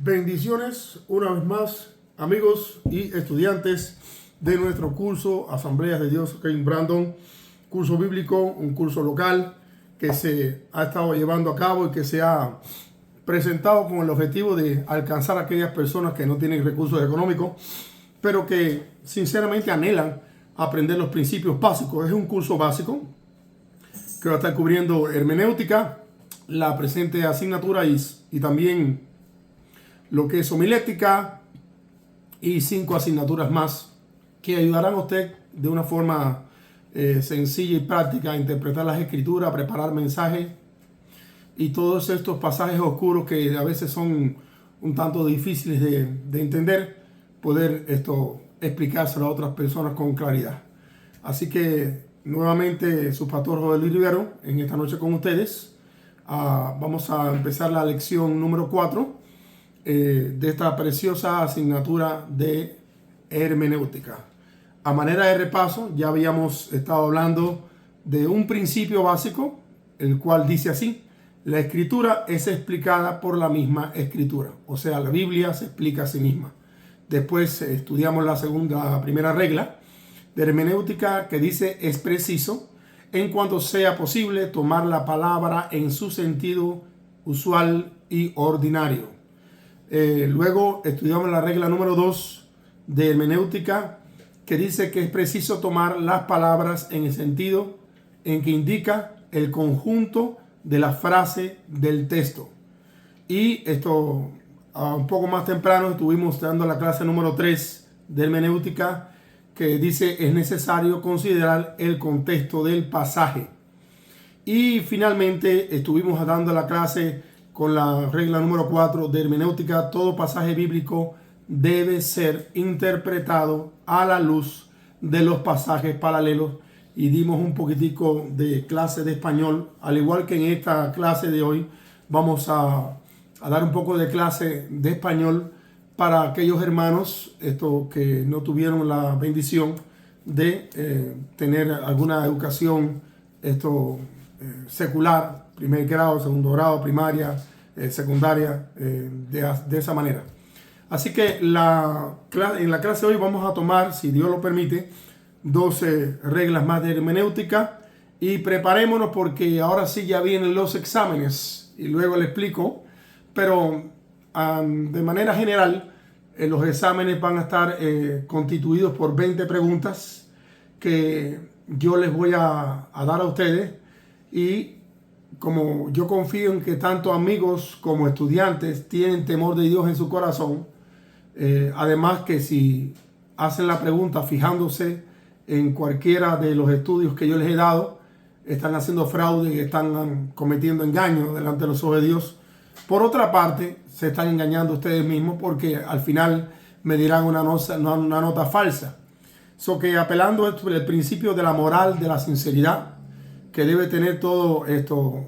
Bendiciones una vez más, amigos y estudiantes de nuestro curso Asambleas de Dios aquí en Brandon, curso bíblico, un curso local que se ha estado llevando a cabo y que se ha presentado con el objetivo de alcanzar a aquellas personas que no tienen recursos económicos, pero que sinceramente anhelan aprender los principios básicos. Es un curso básico que va a estar cubriendo hermenéutica, la presente asignatura y también lo que es homilética y 5 asignaturas más que ayudarán a usted de una forma sencilla y práctica a interpretar las escrituras, a preparar mensajes y todos estos pasajes oscuros que a veces son un tanto difíciles de entender, poder explicárselo a otras personas con claridad. Así que nuevamente su pastor Joel Luis Rivero en esta noche con ustedes. Vamos a empezar la lección número 4 de esta preciosa asignatura de hermenéutica. A manera de repaso, ya habíamos estado hablando de un principio básico, el cual dice así: la escritura es explicada por la misma escritura. O sea, la Biblia se explica a sí misma. Después estudiamos la primera regla de hermenéutica, que dice: es preciso, en cuanto sea posible, tomar la palabra en su sentido usual y ordinario. Luego estudiamos la regla número 2 de hermenéutica, que dice que es preciso tomar las palabras en el sentido en que indica el conjunto de la frase del texto. Y esto, un poco más temprano, estuvimos dando la clase número 3 de hermenéutica, que dice es necesario considerar el contexto del pasaje. Y finalmente estuvimos dando la clase con la regla número 4 de hermenéutica: todo pasaje bíblico debe ser interpretado a la luz de los pasajes paralelos. Y dimos un poquitico de clase de español, al igual que en esta clase de hoy vamos a dar un poco de clase de español para aquellos hermanos que no tuvieron la bendición de tener alguna educación secular, primer grado, segundo grado, primaria, secundaria, de esa manera. Así que en la clase de hoy vamos a tomar, si Dios lo permite, 12 reglas más de hermenéutica, y preparémonos porque ahora sí ya vienen los exámenes y luego le explico, pero de manera general los exámenes van a estar constituidos por 20 preguntas que yo les voy a dar a ustedes. Y como yo confío en que tanto amigos como estudiantes tienen temor de Dios en su corazón, además que si hacen la pregunta fijándose en cualquiera de los estudios que yo les he dado, están haciendo fraude y están cometiendo engaño delante de los ojos de Dios. Por otra parte, se están engañando ustedes mismos, porque al final me dirán una nota falsa. Que apelando al principio de la moral, de la sinceridad que debe tener todo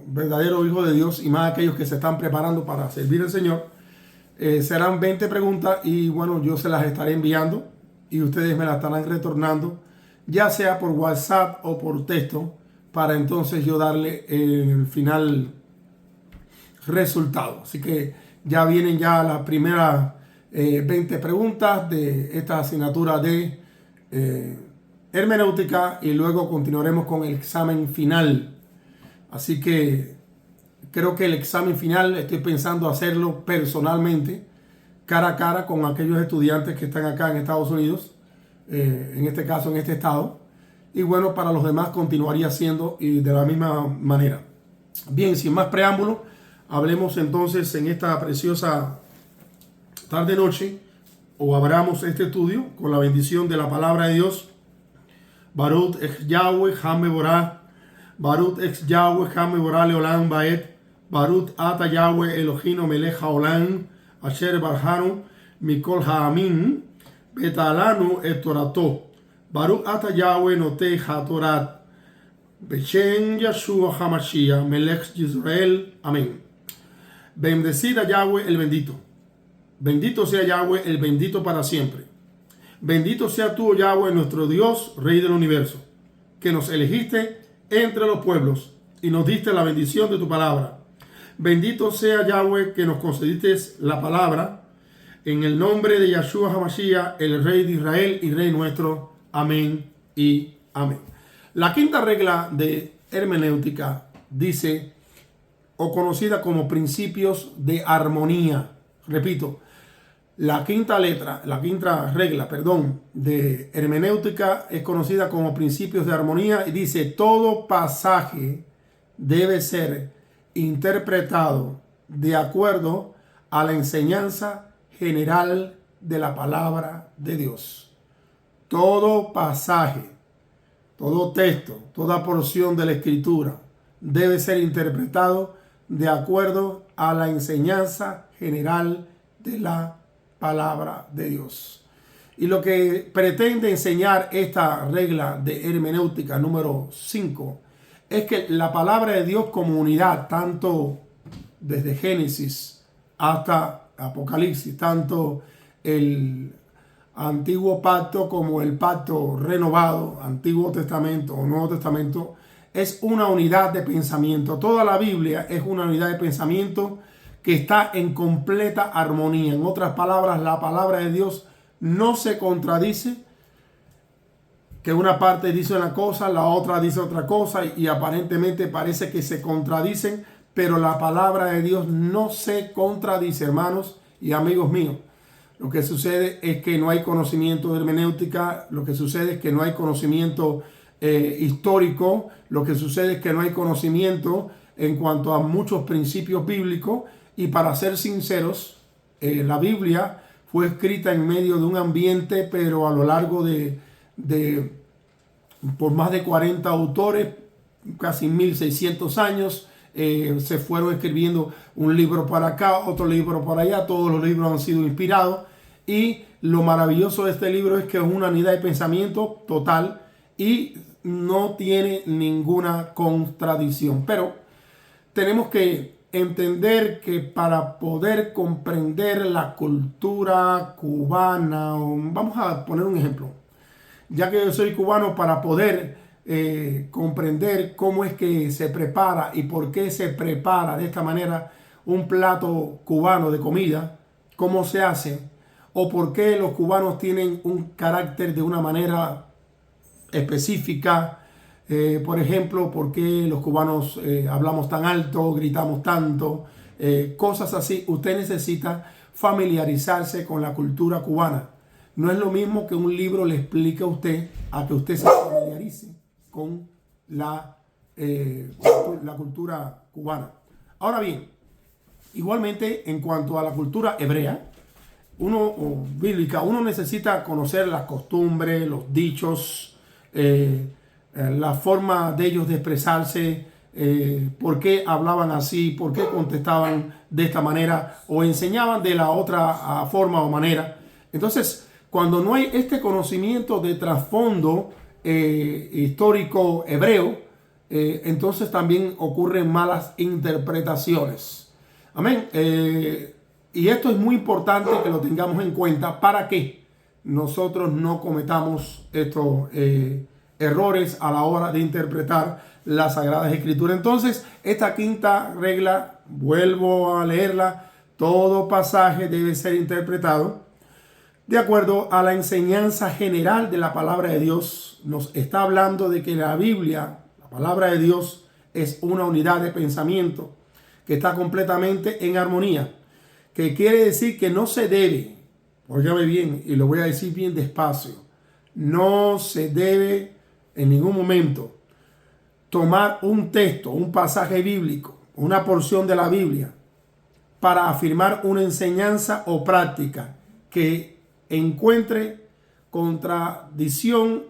verdadero hijo de Dios, y más aquellos que se están preparando para servir al Señor, serán 20 preguntas y bueno, yo se las estaré enviando y ustedes me las estarán retornando, ya sea por WhatsApp o por texto, para entonces yo darle el final resultado. Así que ya vienen ya las primeras 20 preguntas de esta asignatura de hermenéutica, y luego continuaremos con el examen final. Así que creo que el examen final estoy pensando hacerlo personalmente, cara a cara con aquellos estudiantes que están acá en Estados Unidos, en este caso en este estado, y bueno, para los demás continuaría siendo y de la misma manera. Bien, sin más preámbulo, hablemos entonces en esta preciosa tarde-noche, o abramos este estudio con la bendición de la palabra de Dios. Baruch ex Yahweh Hameborah, Baruch ex Yahweh Hameborah Leolam Baet, Baruch ata Yahweh Elohino Melech Haolam, Asher Barhanu Mikol Haamin, Betalanu et Torato, Baruch ata Yahweh Noteh HaTorat, Beshem Yeshua HaMashiach Melech Yisrael. Amén. Bendecid a Yahweh el bendito. Bendito sea Yahweh el bendito para siempre. Bendito sea tú, Yahweh, nuestro Dios, Rey del universo, que nos elegiste entre los pueblos y nos diste la bendición de tu palabra. Bendito sea Yahweh, que nos concediste la palabra En el nombre de Yahshua HaMashiach, el Rey de Israel y Rey nuestro. Amén y amén. La quinta regla de hermenéutica dice, o conocida como principios de armonía. Repito, la quinta regla, de hermenéutica es conocida como principios de armonía y dice, todo pasaje debe ser interpretado de acuerdo a la enseñanza general de la palabra de Dios. Todo pasaje, todo texto, toda porción de la Escritura debe ser interpretado de acuerdo a la enseñanza general de la palabra de Dios. Y lo que pretende enseñar esta regla de hermenéutica número 5 es que la palabra de Dios como unidad, tanto desde Génesis hasta Apocalipsis, tanto el Antiguo Pacto como el Pacto renovado, Antiguo Testamento o Nuevo Testamento, es una unidad de pensamiento. Toda la Biblia es una unidad de pensamiento que está en completa armonía. En otras palabras, la palabra de Dios no se contradice, que una parte dice una cosa, la otra dice otra cosa y aparentemente parece que se contradicen, pero la palabra de Dios no se contradice, hermanos y amigos míos. Lo que sucede es que no hay conocimiento de hermenéutica, lo que sucede es que no hay conocimiento histórico, lo que sucede es que no hay conocimiento en cuanto a muchos principios bíblicos y para ser sinceros, la Biblia fue escrita en medio de un ambiente, pero a lo largo por más de 40 autores, casi 1600 años, se fueron escribiendo un libro para acá, otro libro para allá, todos los libros han sido inspirados y lo maravilloso de este libro es que es una unidad de pensamiento total y no tiene ninguna contradicción. Pero tenemos que entender que para poder comprender la cultura cubana, vamos a poner un ejemplo, ya que yo soy cubano, para poder comprender cómo es que se prepara y por qué se prepara de esta manera un plato cubano de comida, cómo se hace, o por qué los cubanos tienen un carácter de una manera específica. Por ejemplo, por qué los cubanos hablamos tan alto, gritamos tanto, cosas así. Usted necesita familiarizarse con la cultura cubana. No es lo mismo que un libro le explique a usted a que usted se familiarice con la cultura cubana. Ahora bien, igualmente en cuanto a la cultura hebrea, bíblica, uno necesita conocer las costumbres, los dichos, la forma de ellos de expresarse, por qué hablaban así, por qué contestaban de esta manera o enseñaban de la otra forma o manera. Entonces, cuando no hay este conocimiento de trasfondo histórico hebreo, entonces también ocurren malas interpretaciones. Amén. Y esto es muy importante que lo tengamos en cuenta para que nosotros no cometamos estos errores a la hora de interpretar las Sagradas Escrituras. Entonces, esta quinta regla, vuelvo a leerla, todo pasaje debe ser interpretado de acuerdo a la enseñanza general de la palabra de Dios. Nos está hablando de que la Biblia, la palabra de Dios, es una unidad de pensamiento que está completamente en armonía, que quiere decir que no se debe, óigame bien, y lo voy a decir bien despacio, no se debe en ningún momento tomar un texto, un pasaje bíblico, una porción de la Biblia para afirmar una enseñanza o práctica que encuentre contradicción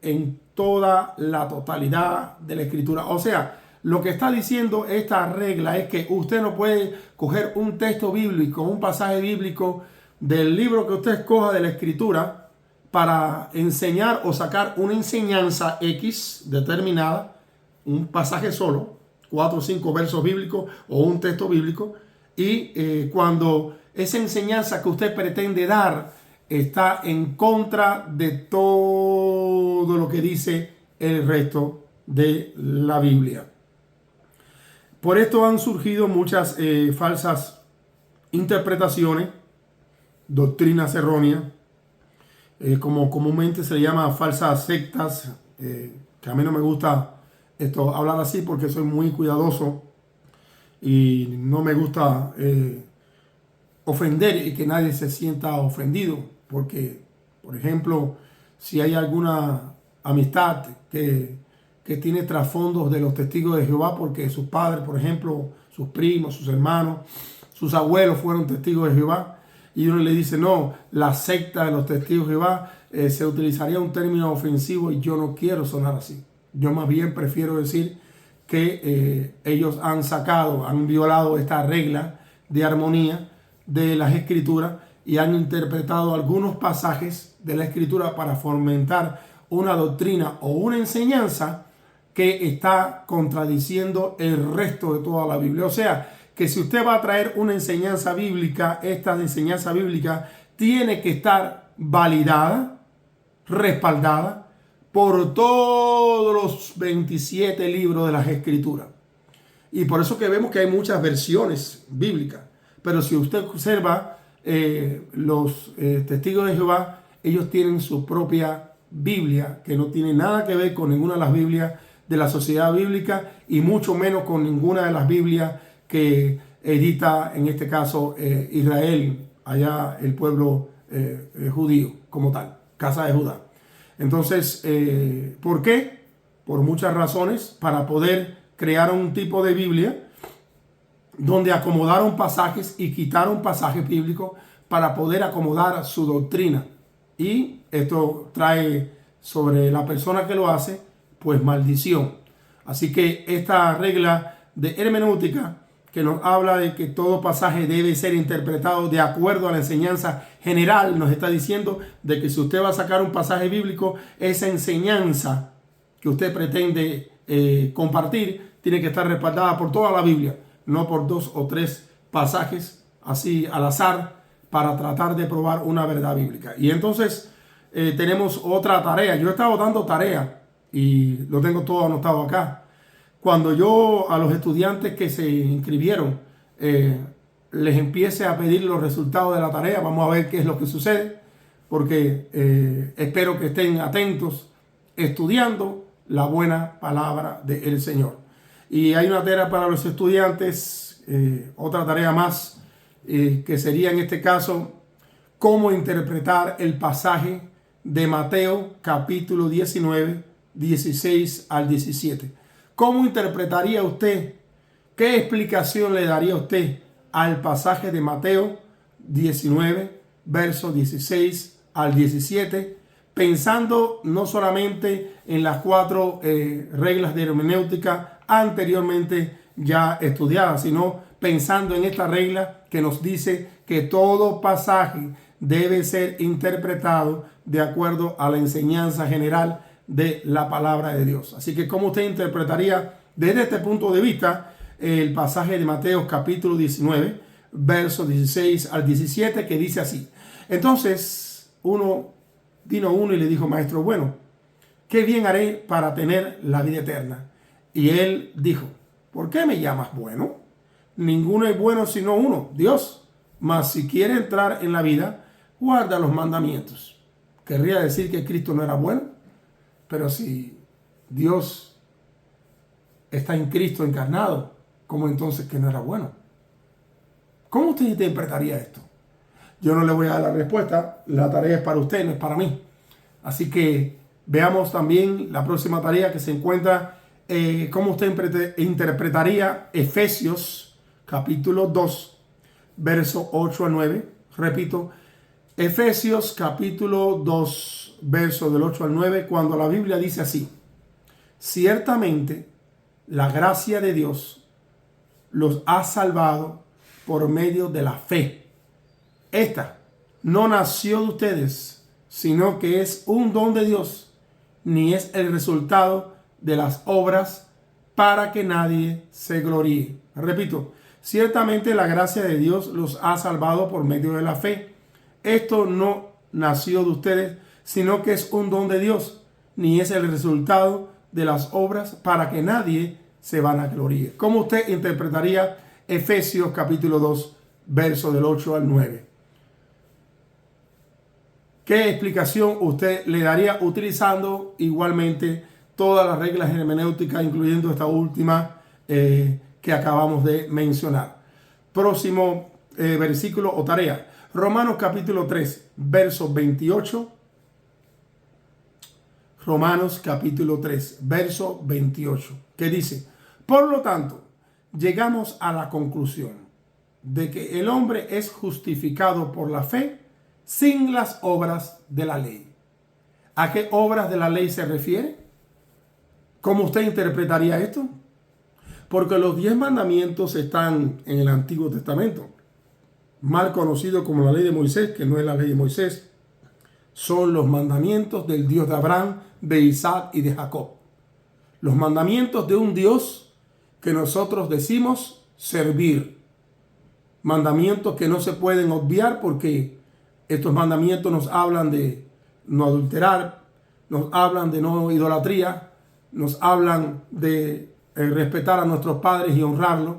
en toda la totalidad de la Escritura. O sea, lo que está diciendo esta regla es que usted no puede coger un texto bíblico, un pasaje bíblico del libro que usted escoja de la Escritura para enseñar o sacar una enseñanza X determinada, un pasaje solo, 4 o 5 versos bíblicos o un texto bíblico, y cuando esa enseñanza que usted pretende dar está en contra de todo lo que dice el resto de la Biblia. Por esto han surgido muchas falsas interpretaciones doctrinas erróneas, como comúnmente se le llama falsas sectas, que a mí no me gusta hablar así porque soy muy cuidadoso y no me gusta ofender y que nadie se sienta ofendido, porque, por ejemplo, si hay alguna amistad que tiene trasfondos de los testigos de Jehová, porque sus padres, por ejemplo, sus primos, sus hermanos, sus abuelos fueron testigos de Jehová, y uno le dice, no, la secta de los testigos de Jehová, se utilizaría un término ofensivo y yo no quiero sonar así. Yo más bien prefiero decir que ellos han violado esta regla de armonía de las Escrituras y han interpretado algunos pasajes de la Escritura para fomentar una doctrina o una enseñanza que está contradiciendo el resto de toda la Biblia. O sea, que si usted va a traer una enseñanza bíblica, esta enseñanza bíblica tiene que estar validada, respaldada por todos los 27 libros de las Escrituras. Y por eso que vemos que hay muchas versiones bíblicas. Pero si usted observa, los testigos de Jehová, ellos tienen su propia Biblia, que no tiene nada que ver con ninguna de las Biblias de la sociedad bíblica y mucho menos con ninguna de las Biblias que edita, en este caso, Israel, allá el pueblo judío como tal, casa de Judá. Entonces, ¿por qué? Por muchas razones, para poder crear un tipo de Biblia donde acomodaron pasajes y quitaron pasajes bíblicos para poder acomodar su doctrina. Y esto trae sobre la persona que lo hace, pues maldición. Así que esta regla de hermenéutica que nos habla de que todo pasaje debe ser interpretado de acuerdo a la enseñanza general, nos está diciendo de que si usted va a sacar un pasaje bíblico, esa enseñanza que usted pretende compartir tiene que estar respaldada por toda la Biblia, no por 2 o 3 pasajes así al azar para tratar de probar una verdad bíblica. Y entonces tenemos otra tarea. Yo he estado dando tarea y lo tengo todo anotado acá. Cuando yo a los estudiantes que se inscribieron les empiece a pedir los resultados de la tarea, vamos a ver qué es lo que sucede, porque espero que estén atentos estudiando la buena palabra del Señor. Y hay una tarea para los estudiantes, otra tarea más, que sería en este caso cómo interpretar el pasaje de Mateo capítulo 19, 16 al 17. ¿Cómo interpretaría usted? ¿Qué explicación le daría usted al pasaje de Mateo 19, versos 16 al 17? Pensando no solamente en las 4 reglas de hermenéutica anteriormente ya estudiadas, sino pensando en esta regla que nos dice que todo pasaje debe ser interpretado de acuerdo a la enseñanza general de la palabra de Dios. Así que, ¿cómo usted interpretaría desde este punto de vista el pasaje de Mateo capítulo 19, versos 16 al 17, que dice así? Entonces, vino uno y le dijo, maestro, bueno, ¿qué bien haré para tener la vida eterna? Y él dijo, ¿por qué me llamas bueno? Ninguno es bueno sino uno, Dios. Mas si quiere entrar en la vida, guarda los mandamientos. ¿Querría decir que Cristo no era bueno? Pero si Dios está en Cristo encarnado, ¿cómo entonces que no era bueno? ¿Cómo usted interpretaría esto? Yo no le voy a dar la respuesta. La tarea es para usted, no es para mí. Así que veamos también la próxima tarea que se encuentra, cómo usted interpretaría Efesios capítulo 2, verso 8 a 9. Repito, Efesios capítulo 2, verso del 8 al 9, cuando la Biblia dice así: ciertamente la gracia de Dios los ha salvado por medio de la fe. Esta no nació de ustedes, sino que es un don de Dios, ni es el resultado de las obras para que nadie se gloríe. Repito, ciertamente la gracia de Dios los ha salvado por medio de la fe. Esto no nació de ustedes, sino que es un don de Dios, ni es el resultado de las obras para que nadie se vanagloríe. ¿Cómo usted interpretaría Efesios capítulo 2, verso del 8 al 9? ¿qué explicación usted le daría utilizando igualmente todas las reglas hermenéuticas, incluyendo esta última que acabamos de mencionar? Próximo versículo o tarea. Romanos capítulo 3, verso 28. Romanos capítulo 3, verso 28, que dice: por lo tanto, llegamos a la conclusión de que el hombre es justificado por la fe sin las obras de la ley. ¿A qué obras de la ley se refiere? ¿Cómo usted interpretaría esto? Porque los 10 mandamientos están en el Antiguo Testamento, mal conocido como la ley de Moisés, que no es la ley de Moisés. Son los mandamientos del Dios de Abraham, de Isaac y de Jacob. Los mandamientos de un Dios que nosotros decimos servir. Mandamientos que no se pueden obviar porque estos mandamientos nos hablan de no adulterar, nos hablan de no idolatría, nos hablan de respetar a nuestros padres y honrarlos,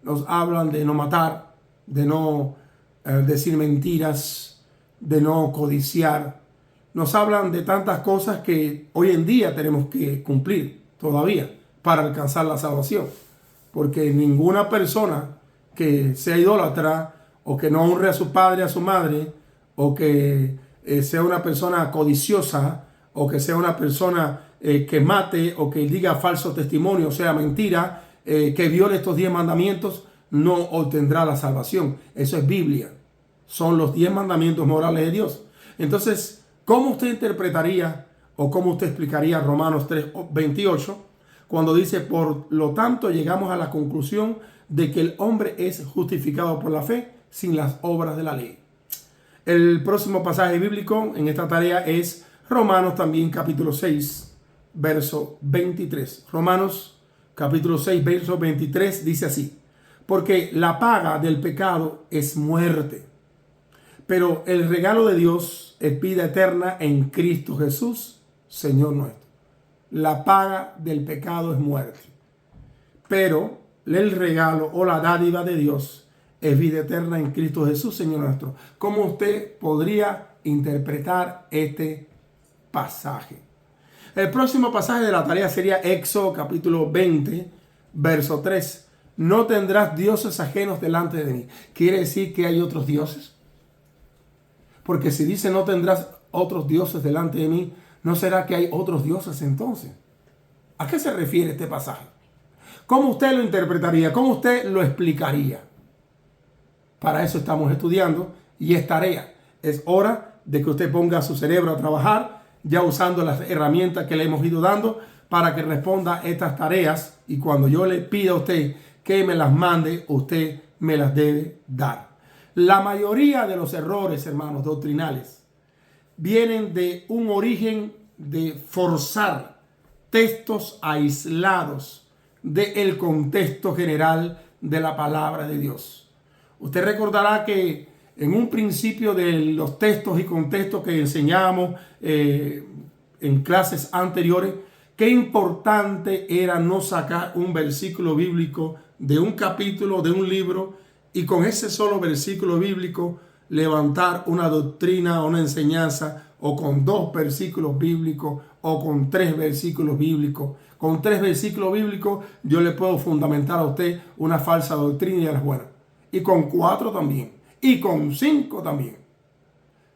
nos hablan de no matar, de no decir mentiras, de no codiciar. Nos hablan de tantas cosas que hoy en día tenemos que cumplir todavía para alcanzar la salvación. Porque ninguna persona que sea idólatra o que no honre a su padre, a su madre, o que sea una persona codiciosa, o que sea una persona que mate o que diga falso testimonio, o sea, mentira, que viole estos 10 mandamientos, no obtendrá la salvación. Eso es Biblia. Son los 10 mandamientos morales de Dios. Entonces, ¿cómo usted interpretaría o cómo usted explicaría Romanos 3:28 cuando dice: por lo tanto llegamos a la conclusión de que el hombre es justificado por la fe sin las obras de la ley? El próximo pasaje bíblico en esta tarea es Romanos también capítulo 6, verso 23. Romanos capítulo 6, verso 23 dice así: porque la paga del pecado es muerte, pero el regalo de Dios es vida eterna en Cristo Jesús, Señor nuestro. La paga del pecado es muerte, pero el regalo o la dádiva de Dios es vida eterna en Cristo Jesús, Señor nuestro. ¿Cómo usted podría interpretar este pasaje? El próximo pasaje de la tarea sería Éxodo capítulo 20, verso 3. No tendrás dioses ajenos delante de mí. ¿Quiere decir que hay otros dioses? Porque si dice no tendrás otros dioses delante de mí, ¿no será que hay otros dioses entonces? ¿A qué se refiere este pasaje? ¿Cómo usted lo interpretaría? ¿Cómo usted lo explicaría? Para eso estamos estudiando y es tarea. Es hora de que usted ponga su cerebro a trabajar, ya usando las herramientas que le hemos ido dando para que responda estas tareas. Y cuando yo le pida a usted que me las mande, usted me las debe dar. La mayoría de los errores, hermanos, doctrinales, vienen de un origen de forzar textos aislados del contexto general de la palabra de Dios. Usted recordará que en un principio de los textos y contextos que enseñamos en clases anteriores, qué importante era no sacar un versículo bíblico de un capítulo, de un libro, y con ese solo versículo bíblico levantar una doctrina, una enseñanza, o con 2 versículos bíblicos, o con 3 versículos bíblicos. Con 3 versículos bíblicos yo le puedo fundamentar a usted una falsa doctrina y a las buenas. Y con 4 también. Y con 5 también.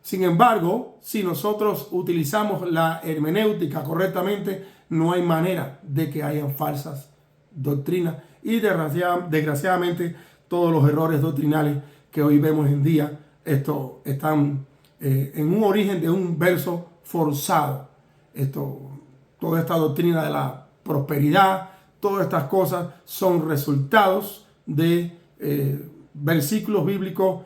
Sin embargo, si nosotros utilizamos la hermenéutica correctamente, no hay manera de que hayan falsas doctrinas. Y desgraciadamente todos los errores doctrinales que hoy vemos en día están en un origen de un verso forzado. Toda esta doctrina de la prosperidad, todas estas cosas son resultados de versículos bíblicos,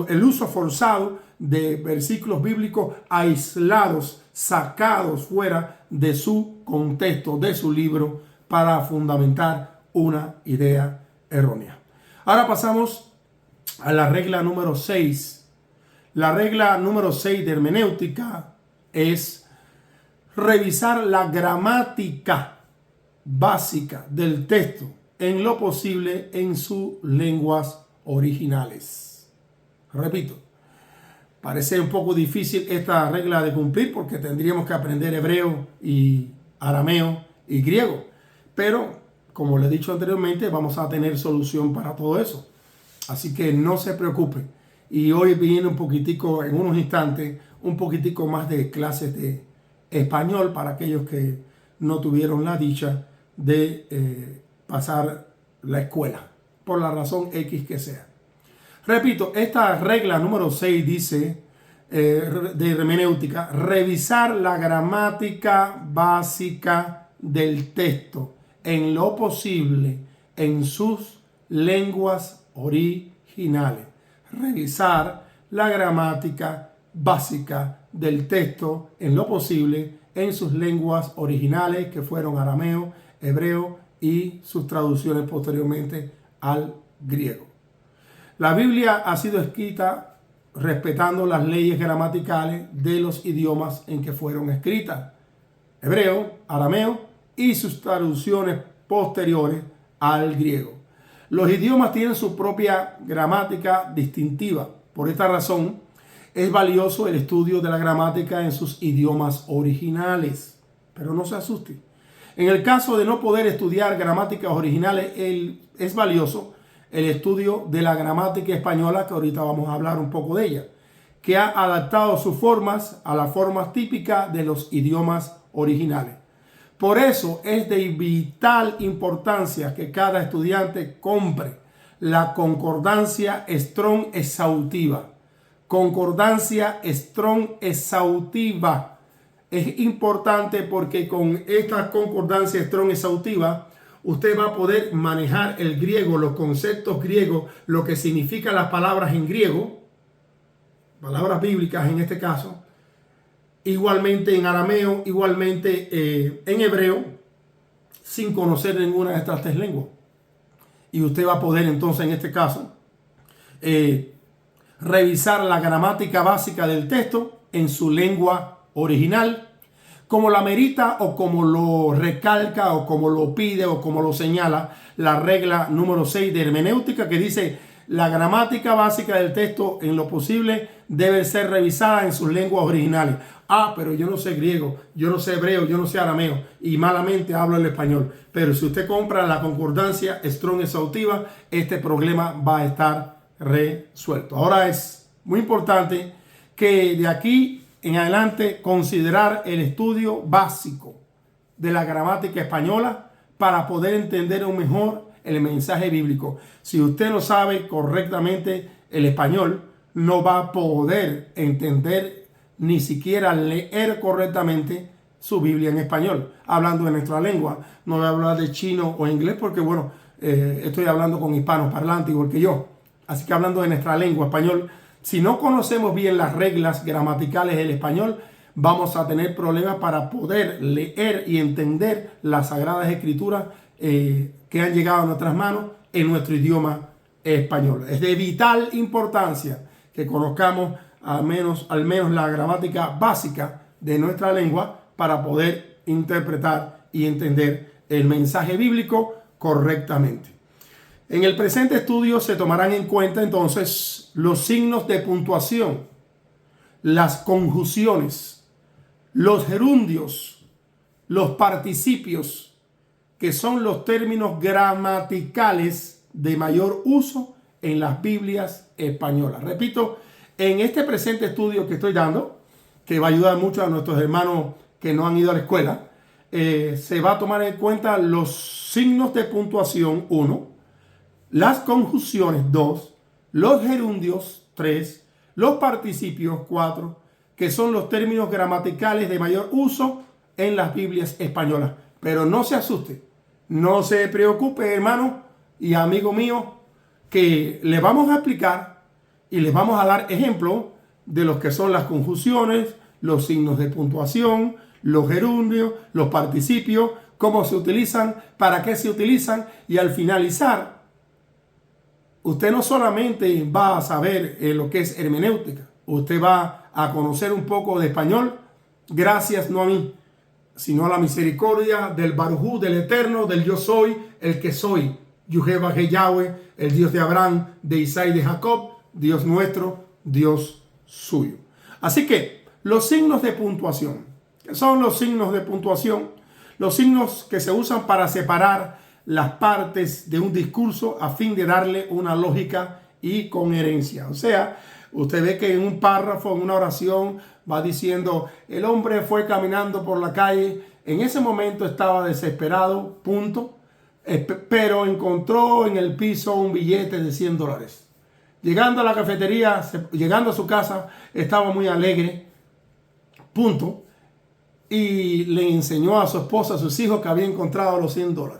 el uso forzado de versículos bíblicos aislados, sacados fuera de su contexto, de su libro, para fundamentar una idea errónea. Ahora pasamos a la regla número 6. La regla número 6 de hermenéutica es revisar la gramática básica del texto en lo posible en sus lenguas originales. Repito, Parece un poco difícil esta regla de cumplir porque tendríamos que aprender hebreo y arameo y griego. Pero, como le he dicho anteriormente, vamos a tener solución para todo eso. Así que no se preocupe. Y hoy viene un poquitico, en unos instantes, un poquitico más de clases de español para aquellos que no tuvieron la dicha de pasar la escuela, por la razón X que sea. Repito, esta regla número 6 dice, de hermenéutica, revisar la gramática básica del texto en lo posible en sus lenguas originales. Revisar la gramática básica del texto en lo posible en sus lenguas originales, que fueron arameo, hebreo y sus traducciones posteriormente al griego. La Biblia ha sido escrita respetando las leyes gramaticales de los idiomas en que fueron escritas: hebreo, arameo y sus traducciones posteriores al griego. Los idiomas tienen su propia gramática distintiva. Por esta razón, es valioso el estudio de la gramática en sus idiomas originales. Pero no se asuste. En el caso de no poder estudiar gramáticas originales, es valioso el estudio de la gramática española, que ahorita vamos a hablar un poco de ella, que ha adaptado sus formas a las formas típicas de los idiomas originales. Por eso es de vital importancia que cada estudiante compre la concordancia Strong exhaustiva. Concordancia Strong exhaustiva. Es importante porque con esta concordancia Strong exhaustiva usted va a poder manejar el griego, los conceptos griegos, lo que significan las palabras en griego, palabras bíblicas en este caso, igualmente en arameo, igualmente en hebreo, sin conocer ninguna de estas tres lenguas. Y usted va a poder entonces en este caso revisar la gramática básica del texto en su lengua original, como la merita o como lo recalca o como lo pide o como lo señala la regla número 6 de hermenéutica, que dice: la gramática básica del texto en lo posible debe ser revisada en sus lenguas originales. Ah, pero yo no sé griego, yo no sé hebreo, yo no sé arameo y malamente hablo el español. Pero si usted compra la concordancia Strong exhaustiva, este problema va a estar resuelto. Ahora es muy importante que de aquí en adelante considerar el estudio básico de la gramática española para poder entender aún mejor el mensaje bíblico. Si usted no sabe correctamente el español, no va a poder entender ni siquiera leer correctamente su Biblia en español, hablando de nuestra lengua. No voy a hablar de chino o inglés porque, bueno, estoy hablando con hispanos parlantes igual que yo. Así que hablando de nuestra lengua, español, si no conocemos bien las reglas gramaticales del español, vamos a tener problemas para poder leer y entender las Sagradas Escrituras que han llegado a nuestras manos en nuestro idioma español. Es de vital importancia que conozcamos al menos la gramática básica de nuestra lengua para poder interpretar y entender el mensaje bíblico correctamente. En el presente estudio se tomarán en cuenta entonces los signos de puntuación, las conjunciones, los gerundios, los participios, que son los términos gramaticales de mayor uso en las Biblias españolas. Repito, en este presente estudio que estoy dando, que va a ayudar mucho a nuestros hermanos que no han ido a la escuela, se va a tomar en cuenta los signos de puntuación 1, las conjunciones 2, los gerundios 3, los participios 4, que son los términos gramaticales de mayor uso en las Biblias españolas. Pero no se asuste, no se preocupe, hermano y amigo mío, que le vamos a explicar y les vamos a dar ejemplos de los que son las conjunciones, los signos de puntuación, los gerundios, los participios, cómo se utilizan, para qué se utilizan, y al finalizar usted no solamente va a saber lo que es hermenéutica, usted va a conocer un poco de español gracias no a mí, sino a la misericordia del Barujú, del Eterno, del Yo Soy, el que soy, Yahweh, el Dios de Abraham, de Isaac y de Jacob, Dios nuestro, Dios suyo. Así que los signos de puntuación. ¿Qué son los signos de puntuación? Los signos que se usan para separar las partes de un discurso a fin de darle una lógica y coherencia. O sea, usted ve que en un párrafo, en una oración, va diciendo, el hombre fue caminando por la calle, en ese momento estaba desesperado, punto, pero encontró en el piso un billete de $100. Llegando a la cafetería, llegando a su casa, estaba muy alegre, punto, y le enseñó a su esposa, a sus hijos, que había encontrado los $100.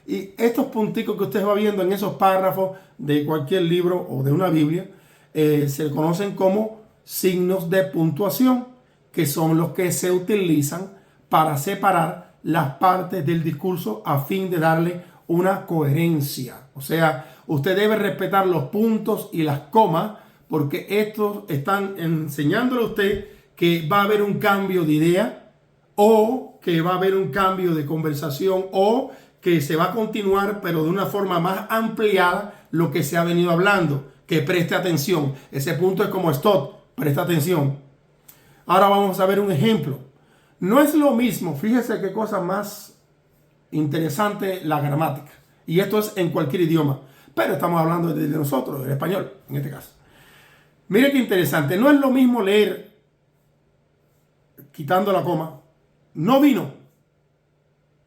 Y estos punticos que usted va viendo en esos párrafos de cualquier libro o de una Biblia, se conocen como signos de puntuación, que son los que se utilizan para separar las partes del discurso a fin de darle una coherencia. O sea, usted debe respetar los puntos y las comas, porque estos están enseñándole a usted que va a haber un cambio de idea, o que va a haber un cambio de conversación, o que se va a continuar, pero de una forma más ampliada, lo que se ha venido hablando. Que preste atención. Ese punto es como stop. Presta atención. Ahora vamos a ver un ejemplo. No es lo mismo, fíjese qué cosa más interesante la gramática. Y esto es en cualquier idioma. Pero estamos hablando de nosotros, del español, en este caso. Mire qué interesante. No es lo mismo leer, quitando la coma, no vino.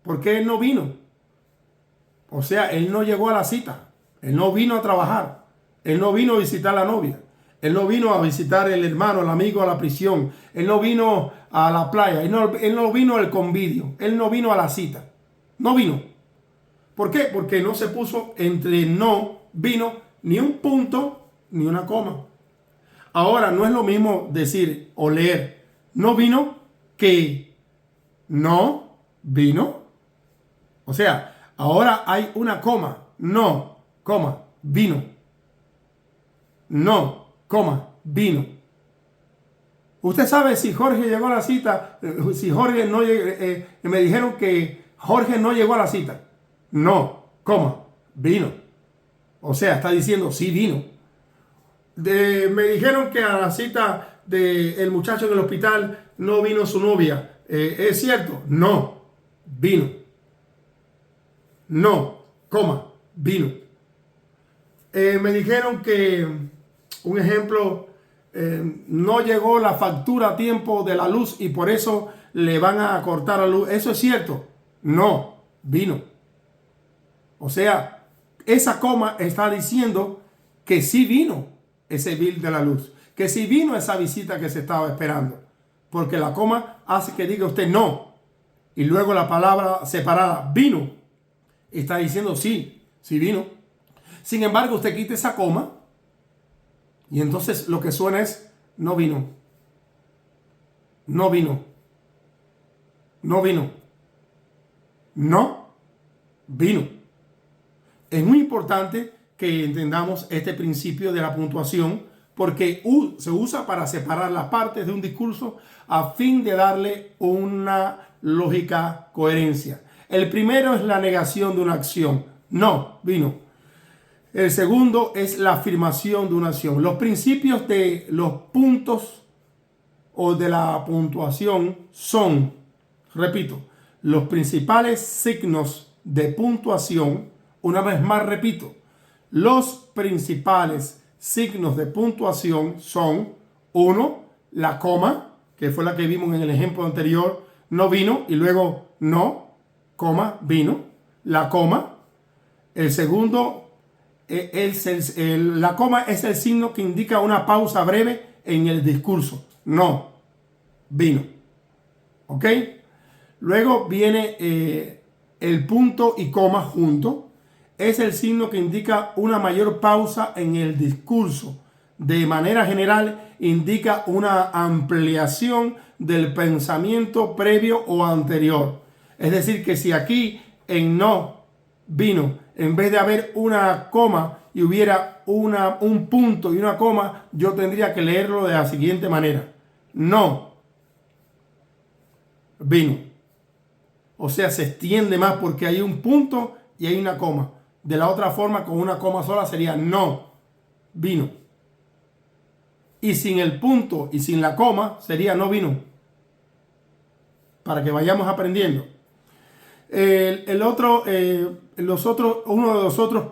¿Por qué él no vino? O sea, él no llegó a la cita. Él no vino a trabajar. Él no vino a visitar a la novia. Él no vino a visitar el hermano, el amigo a la prisión. Él no vino a la playa. Él no vino al convivio. Él no vino a la cita. No vino. ¿Por qué? Porque no se puso entre no vino ni un punto ni una coma. Ahora, no es lo mismo decir o leer no vino que no vino. O sea, ahora hay una coma. No, coma, vino. No, coma, vino. Usted sabe si Jorge llegó a la cita, si Jorge no llegó, me dijeron que Jorge no llegó a la cita. No, coma, vino. O sea, está diciendo sí vino. Me dijeron que a la cita del muchacho en el hospital no vino su novia. ¿Es cierto? No, vino. No, coma, vino. Me dijeron que, un ejemplo, no llegó la factura a tiempo de la luz y por eso le van a cortar la luz. ¿Eso es cierto? No, vino. O sea, esa coma está diciendo que sí vino ese bill de la luz, que sí vino esa visita que se estaba esperando, porque la coma hace que diga usted no, y luego la palabra separada vino, está diciendo sí, sí vino. Sin embargo, usted quita esa coma y entonces lo que suena es no vino, no vino, no vino, no vino. Es muy importante que entendamos este principio de la puntuación, porque se usa para separar las partes de un discurso a fin de darle una lógica coherencia. El primero es la negación de una acción. No vino. El segundo es la afirmación de una acción. Los principios de los puntos o de la puntuación son, repito, los principales signos de puntuación. Una vez más repito, los principales signos de puntuación son: 1, la coma, que fue la que vimos en el ejemplo anterior, no vino, y luego no, coma, vino, la coma. El segundo, la coma es el signo que indica una pausa breve en el discurso. No, vino. ¿Ok? Luego viene el punto y coma junto. Es el signo que indica una mayor pausa en el discurso. De manera general, indica una ampliación del pensamiento previo o anterior. Es decir, que si aquí en no vino, en vez de haber una coma y hubiera un punto y una coma, yo tendría que leerlo de la siguiente manera: no vino. O sea, se extiende más porque hay un punto y hay una coma. De la otra forma, con una coma sola sería no vino. y sin el punto y sin la coma sería no vino. Para que vayamos aprendiendo. Uno de los otros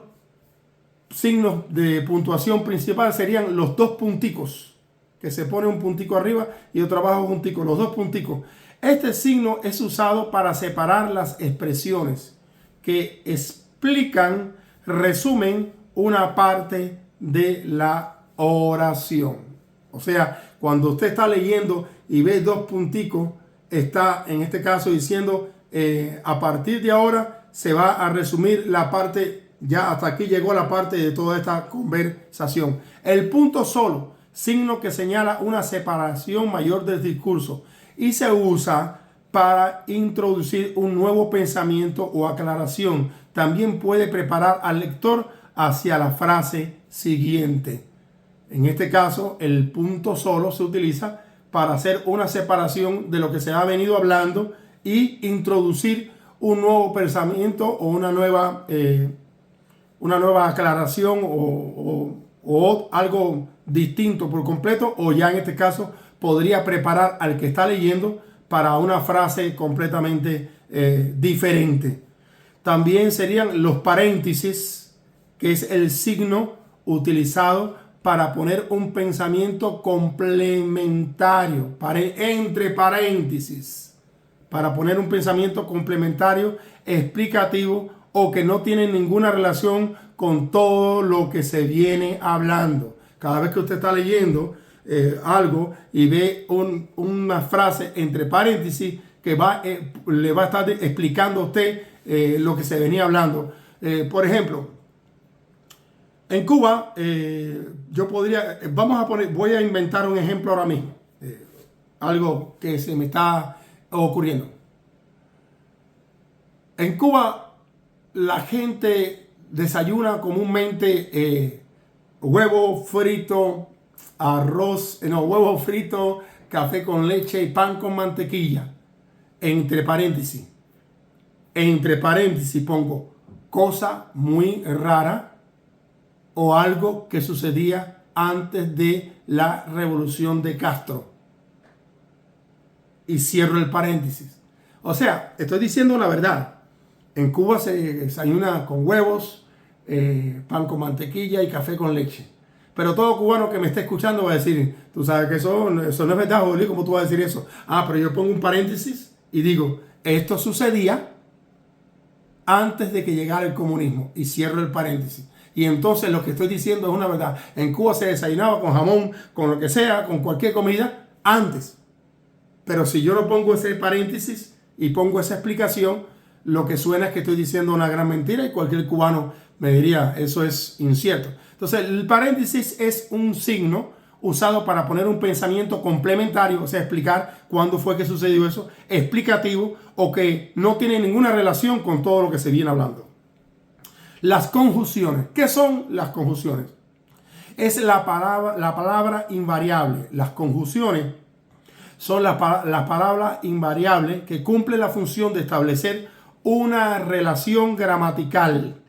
signos de puntuación principal serían los dos punticos, que se pone un puntico arriba y otro abajo un puntico, los dos punticos. Este signo es usado para separar las expresiones que explican, resumen una parte de la oración. O sea, cuando usted está leyendo y ve dos punticos, está en este caso diciendo a partir de ahora se va a resumir la parte, ya hasta aquí llegó la parte de toda esta conversación. El punto solo, signo que señala una separación mayor del discurso y se usa para introducir un nuevo pensamiento o aclaración. También puede preparar al lector hacia la frase siguiente. En este caso, el punto solo se utiliza para hacer una separación de lo que se ha venido hablando y introducir un nuevo pensamiento o una nueva aclaración o algo distinto por completo, o ya en este caso podría preparar al que está leyendo para una frase completamente diferente. También serían los paréntesis, que es el signo utilizado para poner un pensamiento complementario, entre paréntesis, para poner un pensamiento complementario, explicativo o que no tiene ninguna relación con todo lo que se viene hablando. Cada vez que usted está leyendo algo y ve una frase entre paréntesis que le va a estar explicando a usted lo que se venía hablando. Por ejemplo, en Cuba, voy a inventar un ejemplo ahora mismo, algo que se me está ocurriendo. En Cuba, la gente desayuna comúnmente huevo frito, huevo frito, café con leche y pan con mantequilla. Entre paréntesis pongo cosa muy rara, o algo que sucedía antes de la revolución de Castro. Y cierro el paréntesis. O sea, estoy diciendo la verdad. En Cuba se desayuna con huevos, pan con mantequilla y café con leche. Pero todo cubano que me esté escuchando va a decir, tú sabes que eso no es verdad, Jolí, ¿cómo tú vas a decir eso? Pero yo pongo un paréntesis y digo, esto sucedía antes de que llegara el comunismo. Y cierro el paréntesis. Y entonces lo que estoy diciendo es una verdad. En Cuba se desayunaba con jamón, con lo que sea, con cualquier comida, antes. Pero si yo no pongo ese paréntesis y pongo esa explicación, lo que suena es que estoy diciendo una gran mentira y cualquier cubano me diría, eso es incierto. Entonces, el paréntesis es un signo usado para poner un pensamiento complementario, o sea, explicar cuándo fue que sucedió eso, explicativo o que no tiene ninguna relación con todo lo que se viene hablando. Las conjunciones. ¿Qué son las conjunciones? Es la palabra invariable. Las conjunciones son las palabras invariables que cumplen la función de establecer una relación gramatical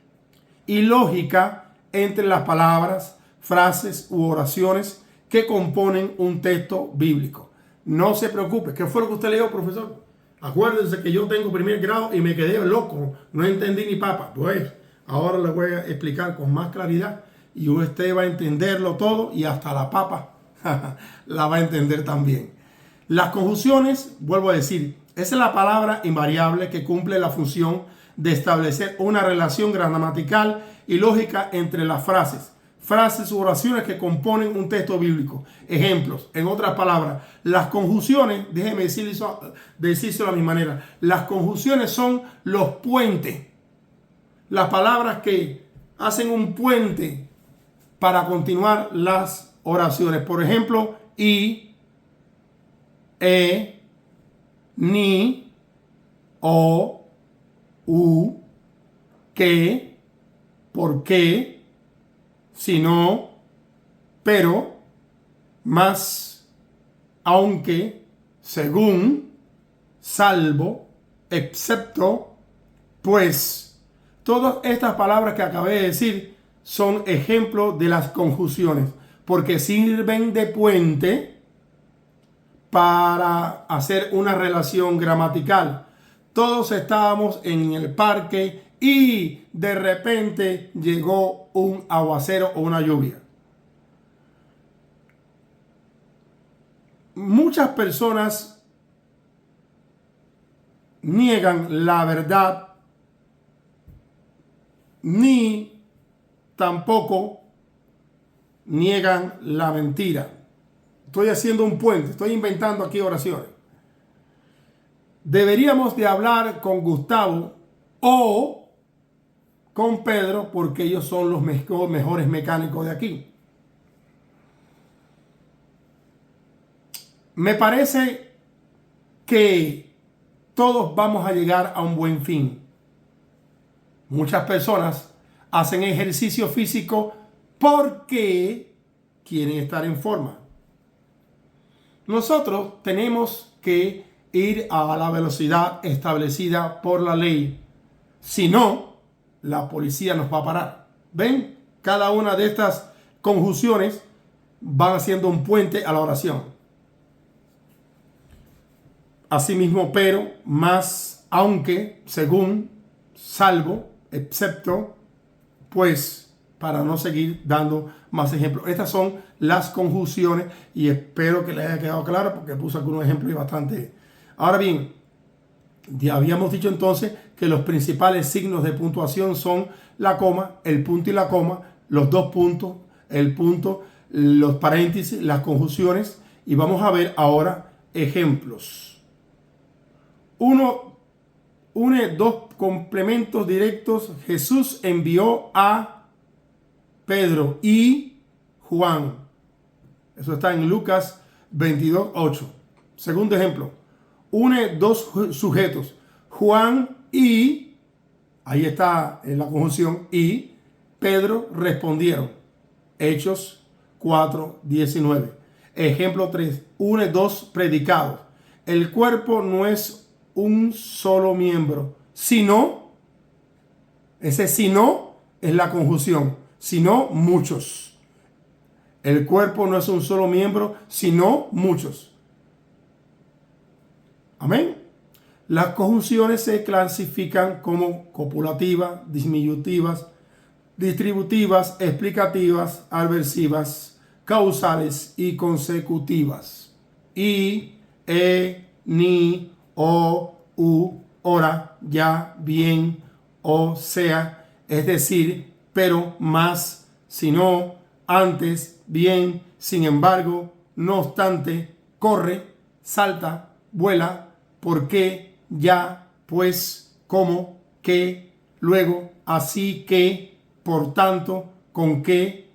y lógica entre las palabras, frases u oraciones que componen un texto bíblico. No se preocupe. ¿Qué fue lo que usted leyó, profesor? Acuérdense que yo tengo primer grado y me quedé loco. No entendí ni papa. Pues ahora le voy a explicar con más claridad y usted va a entenderlo todo y hasta la papa la va a entender también. Las conjunciones, vuelvo a decir, es la palabra invariable que cumple la función de establecer una relación gramatical y lógica entre las frases u oraciones que componen un texto bíblico. Ejemplos, en otras palabras, las conjunciones, déjeme decírselo a mi manera, las conjunciones son los puentes, las palabras que hacen un puente para continuar las oraciones. Por ejemplo, y, ni, o, que, por qué, si no, pero, más, aunque, según, salvo, excepto, pues. Todas estas palabras que acabé de decir son ejemplos de las conjunciones. porque sirven de puente para hacer una relación gramatical. Todos estábamos en el parque y de repente llegó un aguacero o una lluvia. Muchas personas niegan la verdad ni tampoco niegan la mentira. Estoy haciendo un puente, estoy inventando aquí oraciones. Deberíamos de hablar con Gustavo o con Pedro porque ellos son los mejores mecánicos de aquí. Me parece que todos vamos a llegar a un buen fin. Muchas personas hacen ejercicio físico porque quieren estar en forma. Nosotros tenemos que ir a la velocidad establecida por la ley. Si no, la policía nos va a parar. ¿Ven? Cada una de estas conjunciones van haciendo un puente a la oración. Asimismo, pero, más, aunque, según, salvo, excepto, pues, para no seguir dando más ejemplos. Estas son las conjunciones y espero que les haya quedado claro porque puse algunos ejemplos y bastante. Ahora bien, ya habíamos dicho entonces que los principales signos de puntuación son la coma, el punto y la coma, los dos puntos, el punto, los paréntesis, las conjunciones, y vamos a ver ahora ejemplos. Une dos complementos directos. Jesús envió a Pedro y Juan. Eso está en Lucas 22:8. Segundo ejemplo. Une dos sujetos. Juan y, ahí está en la conjunción, y Pedro respondieron. Hechos 4:19. Ejemplo 3. Une dos predicados. El cuerpo no es un solo miembro, sino, ese sino es la conjunción, sino muchos. El cuerpo no es un solo miembro, sino muchos. Amén. Las conjunciones se clasifican como copulativas, disminutivas, distributivas, explicativas, adversivas, causales y consecutivas. Y, ni, o, u, ora, ya, bien, o sea, es decir, pero, más, si no, antes, bien, sin embargo, no obstante, corre, salta, vuela, por qué, ya, pues, como, que, luego, así que, por tanto, con que,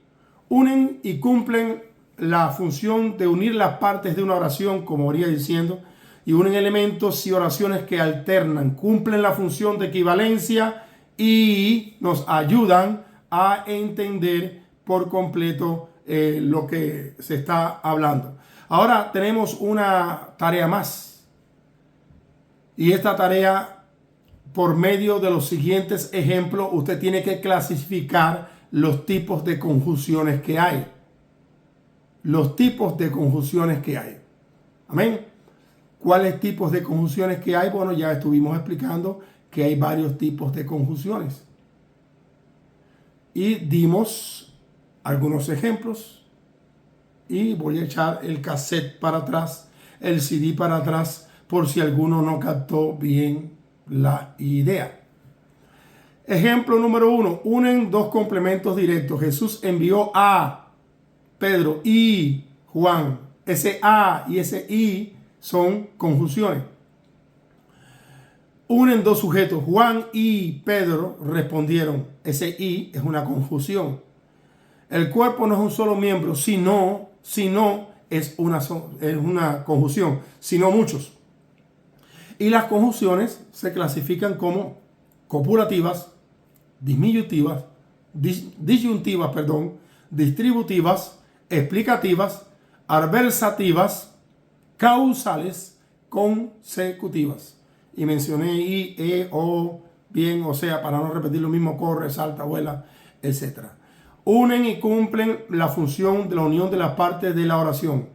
unen y cumplen la función de unir las partes de una oración, como iría diciendo, y unen elementos y oraciones que alternan, cumplen la función de equivalencia y nos ayudan a entender por completo lo que se está hablando. Ahora tenemos una tarea más. Y esta tarea, por medio de los siguientes ejemplos, usted tiene que clasificar los tipos de conjunciones que hay. Los tipos de conjunciones que hay. Amén. ¿Cuáles tipos de conjunciones que hay? Bueno, ya estuvimos explicando que hay varios tipos de conjunciones. Y dimos algunos ejemplos. Y voy a echar el cassette para atrás, el CD para atrás, por si alguno no captó bien la idea. Ejemplo número 1. Unen dos complementos directos. Jesús envió a Pedro y Juan. Ese a y ese y son conjunciones. Unen dos sujetos. Juan y Pedro respondieron. Ese y es una conjunción. El cuerpo no es un solo miembro, sino es una conjunción, sino muchos. Y las conjunciones se clasifican como copulativas, disyuntivas, distributivas, explicativas, adversativas, causales, consecutivas. Y mencioné o, bien, o sea, para no repetir lo mismo, corre, salta, vuela, etc. Unen y cumplen la función de la unión de las partes de la oración.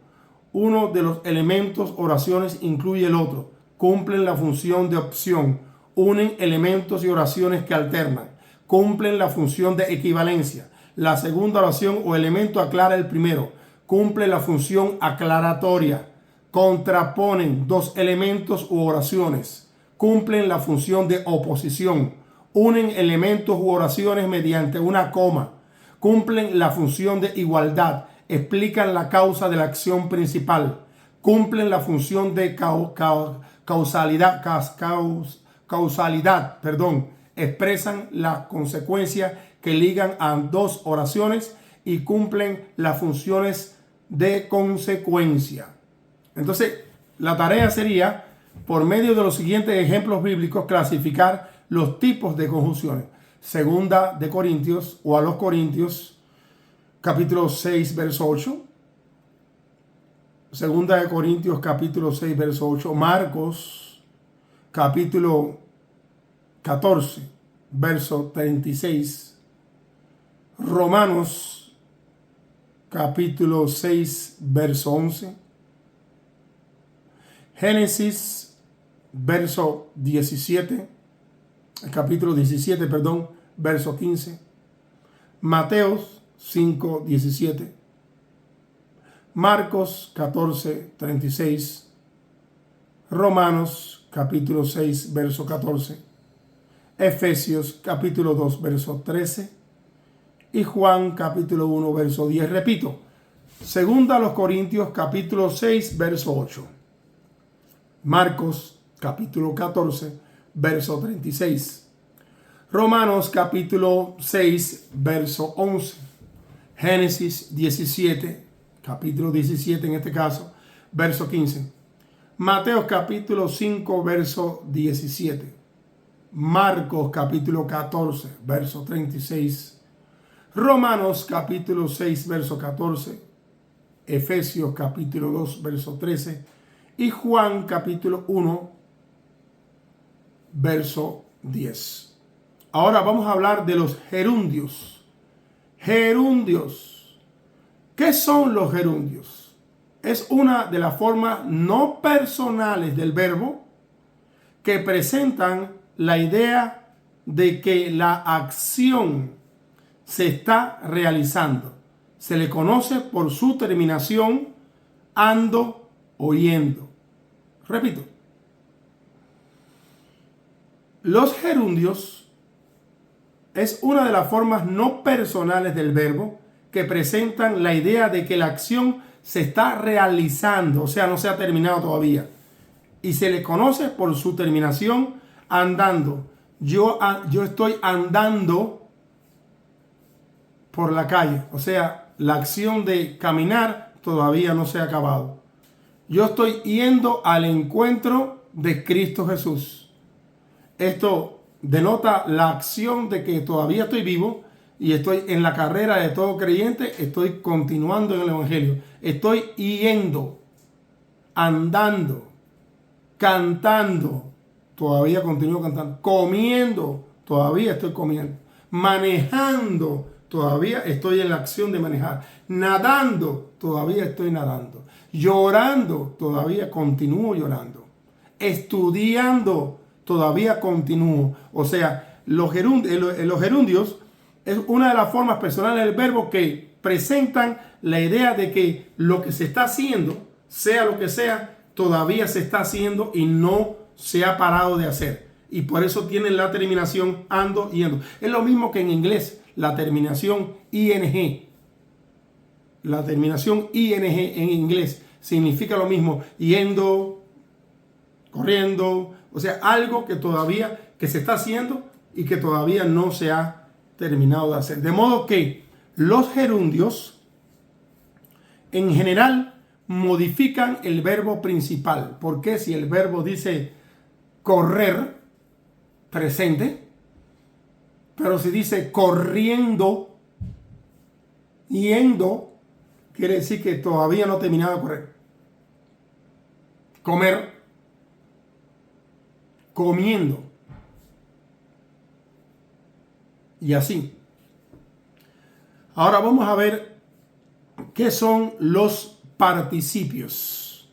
Uno de los elementos oraciones incluye el otro. Cumplen la función de opción. Unen elementos y oraciones que alternan. Cumplen la función de equivalencia. La segunda oración o elemento aclara el primero. Cumple la función aclaratoria. Contraponen dos elementos u oraciones. Cumplen la función de oposición. Unen elementos u oraciones mediante una coma. Cumplen la función de igualdad. Explican la causa de la acción principal. Cumplen la función de causalidad. Expresan la consecuencia que ligan a dos oraciones y cumplen las funciones de consecuencia. Entonces, la tarea sería, por medio de los siguientes ejemplos bíblicos, clasificar los tipos de conjunciones. Segunda de Corintios o a los Corintios, capítulo 6, verso 8. Segunda de Corintios, capítulo 6, verso 8. Marcos, capítulo 14, verso 36. Romanos, capítulo 6, verso 11. Génesis, verso 17. Capítulo 17, verso 15. Mateos 5, 17. Marcos 14, 36. Romanos capítulo 6, verso 14. Efesios capítulo 2, verso 13. Y Juan capítulo 1, verso 10. Repito, segunda a los Corintios capítulo 6, verso 8. Marcos capítulo 14, verso 36. Romanos capítulo 6, verso 11. Génesis 17, capítulo 17 en este caso, verso 15. Mateo capítulo 5, verso 17. Marcos capítulo 14, verso 36. Romanos capítulo 6, verso 14. Efesios capítulo 2, verso 13. Y Juan capítulo 1, verso 10. Ahora vamos a hablar de los gerundios. Gerundios. ¿Qué son los gerundios? Es una de las formas no personales del verbo que presentan la idea de que la acción se está realizando. Se le conoce por su terminación ando o yendo. Repito. Los gerundios es una de las formas no personales del verbo que presentan la idea de que la acción se está realizando, o sea, no se ha terminado todavía. Y se le conoce por su terminación andando. Yo estoy andando por la calle, o sea, la acción de caminar todavía no se ha acabado. Yo estoy yendo al encuentro de Cristo Jesús. Esto denota la acción de que todavía estoy vivo y estoy en la carrera de todo creyente, estoy continuando en el Evangelio. Estoy yendo, andando, cantando, todavía continúo cantando, comiendo, todavía estoy comiendo, manejando, todavía estoy en la acción de manejar, nadando, todavía estoy nadando, llorando, todavía continúo llorando, estudiando, todavía continúo. O sea, los gerundios es una de las formas personales del verbo que presentan la idea de que lo que se está haciendo, sea lo que sea, todavía se está haciendo y no se ha parado de hacer. Y por eso tienen la terminación ando, yendo. Es lo mismo que en inglés, la terminación ing. La terminación ing en inglés significa lo mismo, yendo, corriendo, o sea, algo que todavía que se está haciendo y que todavía no se ha terminado de hacer. De modo que los gerundios en general modifican el verbo principal. Porque si el verbo dice correr, presente, pero si dice corriendo, yendo, quiere decir que todavía no ha terminado de correr. Comer, comiendo. Y así. Ahora vamos a ver qué son los participios.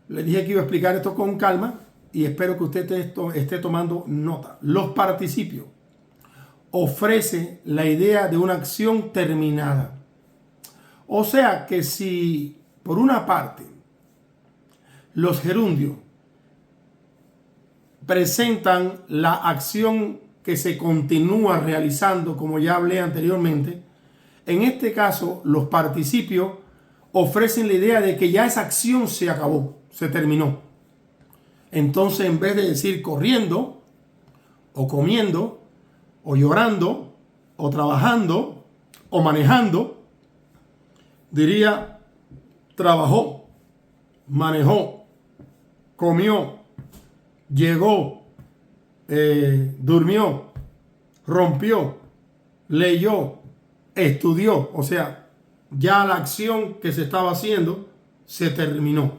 Le dije que iba a explicar esto con calma y espero que usted esté tomando nota. Los participios ofrece la idea de una acción terminada. O sea que si por una parte los gerundios presentan la acción que se continúa realizando, como ya hablé anteriormente, en este caso los participios ofrecen la idea de que ya esa acción se acabó, se terminó. Entonces, en vez de decir corriendo, o comiendo, o llorando, o trabajando, o manejando, diría trabajó, manejó, comió, llegó, durmió, rompió, leyó, estudió. O sea, ya la acción que se estaba haciendo se terminó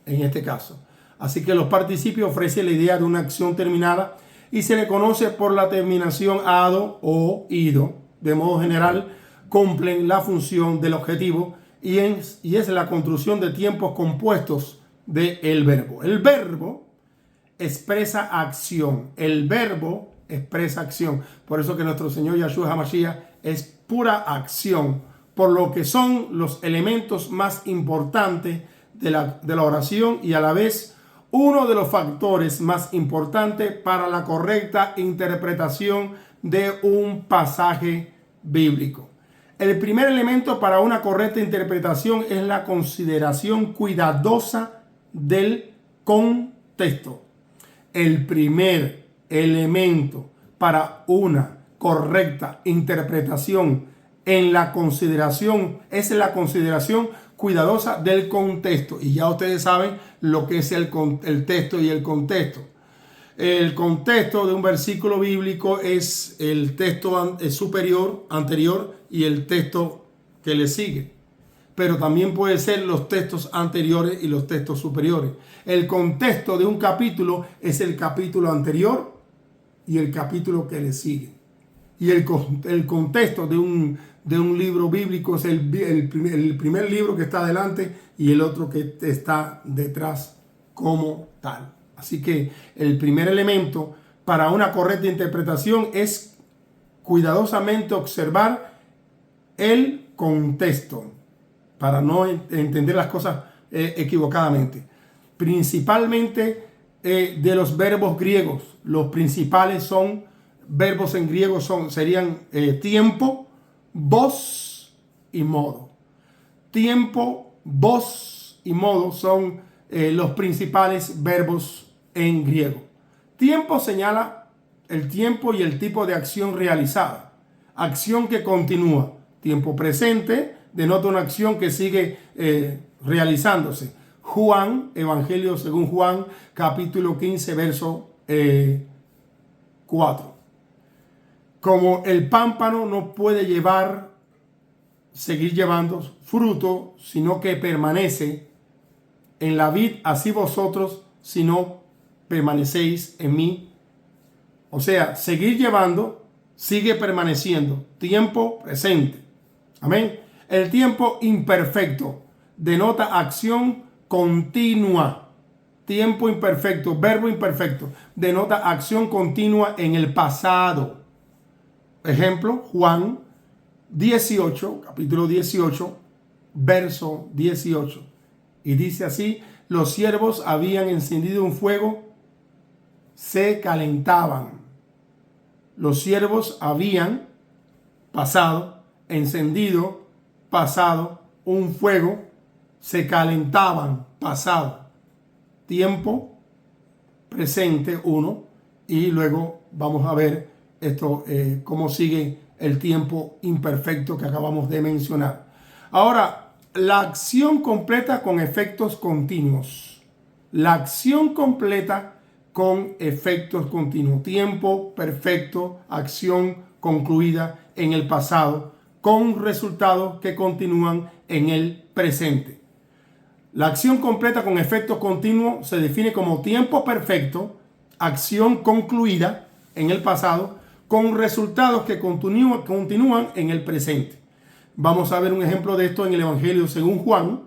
en este caso. Así que los participios ofrecen la idea de una acción terminada y se le conoce por la terminación ado o ido. De modo general, cumplen la función del objetivo y es la construcción de tiempos compuestos del verbo. El verbo expresa acción. El verbo expresa acción. Por eso que nuestro Señor Yahshua HaMashiach es pura acción, por lo que son los elementos más importantes de la oración y a la vez uno de los factores más importantes para la correcta interpretación de un pasaje bíblico. El primer elemento para una correcta interpretación es la consideración cuidadosa del contexto. El primer elemento para una correcta interpretación en la consideración es la consideración cuidadosa del contexto. Y ya ustedes saben lo que es el texto y el contexto. El contexto de un versículo bíblico es el texto superior, anterior y el texto que le sigue. Pero también puede ser los textos anteriores y los textos superiores. El contexto de un capítulo es el capítulo anterior y el capítulo que le sigue. Y el contexto de un libro bíblico es el primer libro que está adelante y el otro que está detrás como tal. Así que el primer elemento para una correcta interpretación es cuidadosamente observar el contexto para no entender las cosas equivocadamente. Principalmente de los verbos griegos. Los principales verbos en griego serían tiempo, voz y modo. Tiempo, voz y modo son los principales verbos en griego. Tiempo señala el tiempo y el tipo de acción realizada. Acción que continúa. Tiempo presente denota una acción que sigue realizándose. Juan, Evangelio según Juan, capítulo 15, verso 4. Como el pámpano no puede seguir llevando fruto, sino que permanece en la vid, así vosotros, si no permanecéis en mí. O sea, seguir llevando, sigue permaneciendo. Tiempo presente. Amén. El tiempo imperfecto denota acción continua. Tiempo imperfecto, verbo imperfecto, denota acción continua en el pasado. Ejemplo, Juan 18, capítulo 18, verso 18. Y dice así: los siervos habían encendido un fuego, se calentaban. Los siervos habían encendido un fuego, se calentaban, pasado. Tiempo presente, uno, y luego vamos a ver esto, cómo sigue el tiempo imperfecto que acabamos de mencionar. Ahora, la acción completa con efectos continuos. La acción completa con efectos continuos. Tiempo perfecto, acción concluida en el pasado, con resultados que continúan en el presente. La acción completa con efectos continuos se define como tiempo perfecto, acción concluida en el pasado, con resultados que continúan en el presente. Vamos a ver un ejemplo de esto en el Evangelio según Juan,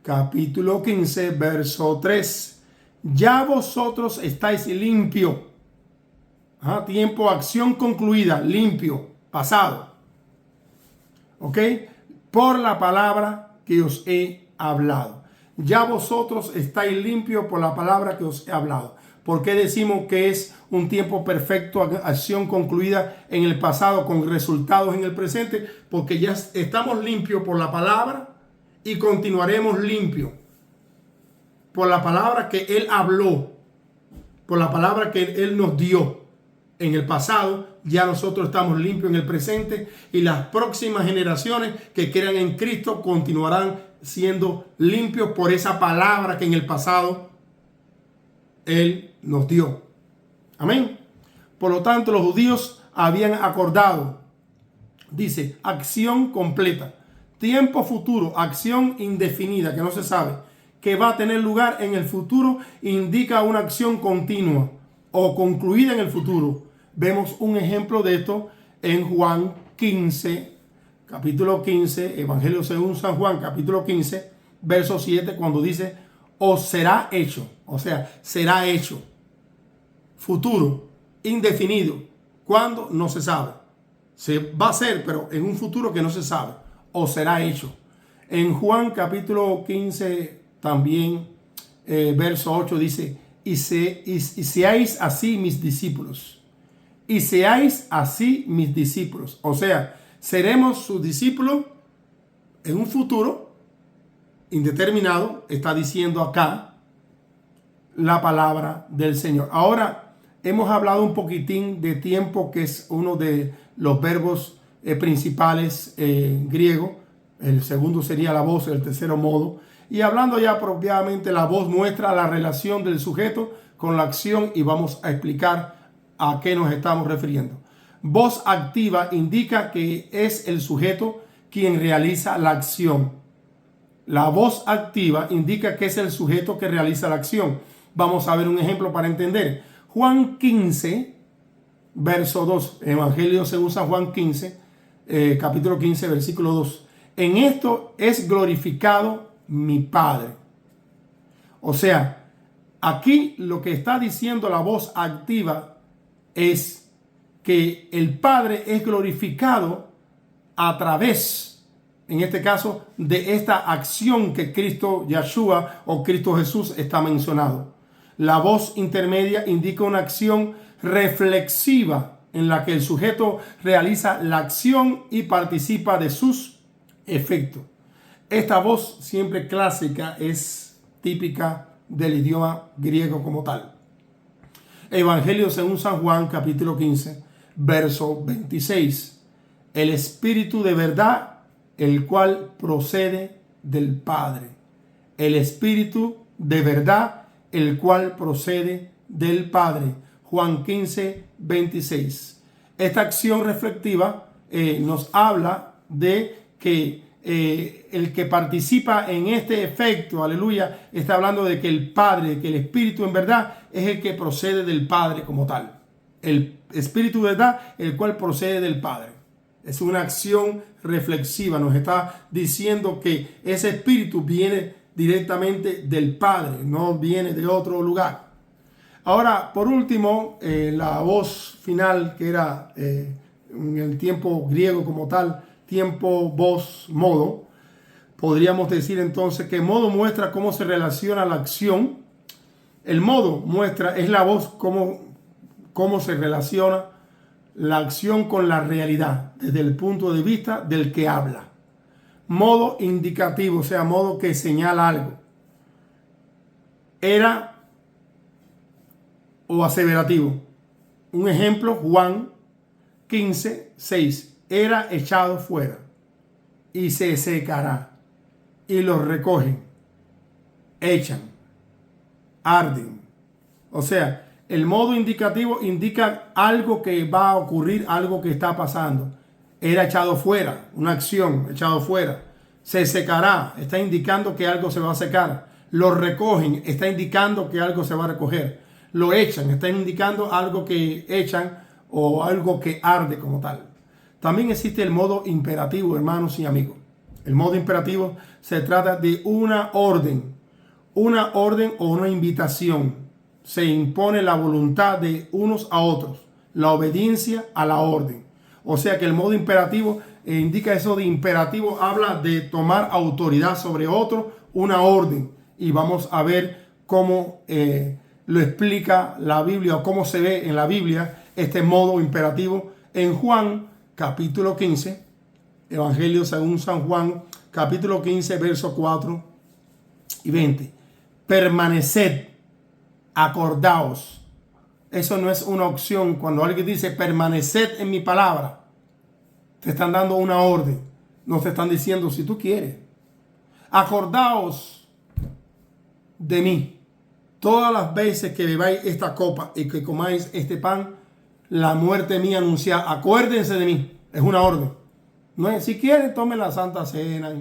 capítulo 15, verso 3. Ya vosotros estáis limpios. Tiempo, acción concluida, limpio, pasado. ¿Ok? Por la palabra que os he hablado. Ya vosotros estáis limpios por la palabra que os he hablado. ¿Por qué decimos que es un tiempo perfecto, acción concluida en el pasado con resultados en el presente? Porque ya estamos limpios por la palabra y continuaremos limpios por la palabra que Él habló, por la palabra que Él nos dio en el pasado. Ya nosotros estamos limpios en el presente y las próximas generaciones que crean en Cristo continuarán siendo limpios por esa palabra que en el pasado Él nos dio. Amén. Por lo tanto, los judíos habían acordado, dice, acción completa, tiempo futuro, acción indefinida que no se sabe, que va a tener lugar en el futuro, indica una acción continua o concluida en el futuro. Vemos un ejemplo de esto en Juan 15, capítulo 15, Evangelio según San Juan, capítulo 15, verso 7, cuando dice, os será hecho, o sea, será hecho. Futuro, indefinido. ¿Cuándo? No se sabe. Se va a hacer, pero en un futuro que no se sabe. O será hecho. En Juan capítulo 15 también, verso 8 dice, y seáis así mis discípulos. Y seáis así mis discípulos. O sea, seremos sus discípulos en un futuro indeterminado. Está diciendo acá la palabra del Señor. Ahora, hemos hablado un poquitín de tiempo, que es uno de los verbos principales griego. El segundo sería la voz, el tercero modo. Y hablando ya propiamente, la voz muestra la relación del sujeto con la acción y vamos a explicar a qué nos estamos refiriendo. Voz activa indica que es el sujeto quien realiza la acción. La voz activa indica que es el sujeto que realiza la acción. Vamos a ver un ejemplo para entender. Juan 15, verso 2, Evangelio según San Juan 15, capítulo 15, versículo 2. En esto es glorificado mi Padre. O sea, aquí lo que está diciendo la voz activa es que el Padre es glorificado a través, en este caso, de esta acción que Cristo Yeshua o Cristo Jesús está mencionado. La voz intermedia indica una acción reflexiva en la que el sujeto realiza la acción y participa de sus efectos. Esta voz siempre clásica es típica del idioma griego como tal. Evangelio según San Juan, capítulo 15, verso 26. El Espíritu de verdad, el cual procede del Padre. El Espíritu de verdad, el cual procede del Padre. Juan 15, 26. Esta acción reflexiva nos habla de que el que participa en este efecto, aleluya, está hablando de que el Padre, que el Espíritu en verdad es el que procede del Padre como tal. El Espíritu de verdad, el cual procede del Padre. Es una acción reflexiva. Nos está diciendo que ese Espíritu viene directamente del Padre, no viene de otro lugar. Ahora, por último, la voz final, que era en el tiempo griego como tal, tiempo, voz, modo. Podríamos decir entonces que modo muestra cómo se relaciona la acción. El modo muestra, es la voz, cómo se relaciona la acción con la realidad desde el punto de vista del que habla. Modo indicativo, o sea, modo que señala algo. Era o aseverativo. Un ejemplo, Juan 15, 6. Era echado fuera y se secará, y los recogen, echan, arden. O sea, el modo indicativo indica algo que va a ocurrir, algo que está pasando. Era echado fuera, una acción, echado fuera. Se secará, está indicando que algo se va a secar. Lo recogen, está indicando que algo se va a recoger. Lo echan, está indicando algo que echan o algo que arde como tal. También existe el modo imperativo, hermanos y amigos. El modo imperativo se trata de una orden o una invitación. Se impone la voluntad de unos a otros, la obediencia a la orden. O sea que el modo imperativo indica eso de imperativo, habla de tomar autoridad sobre otro, una orden. Y vamos a ver cómo lo explica la Biblia o cómo se ve en la Biblia este modo imperativo en Juan capítulo 15, Evangelio según San Juan capítulo 15, versos 4 y 20. Permaneced, acordaos. Eso no es una opción. Cuando alguien dice permaneced en mi palabra, te están dando una orden. No te están diciendo si tú quieres. Acordaos de mí. Todas las veces que bebáis esta copa y que comáis este pan, la muerte mía anunciada. Acuérdense de mí. Es una orden. No es, si quieren, tomen la Santa Cena.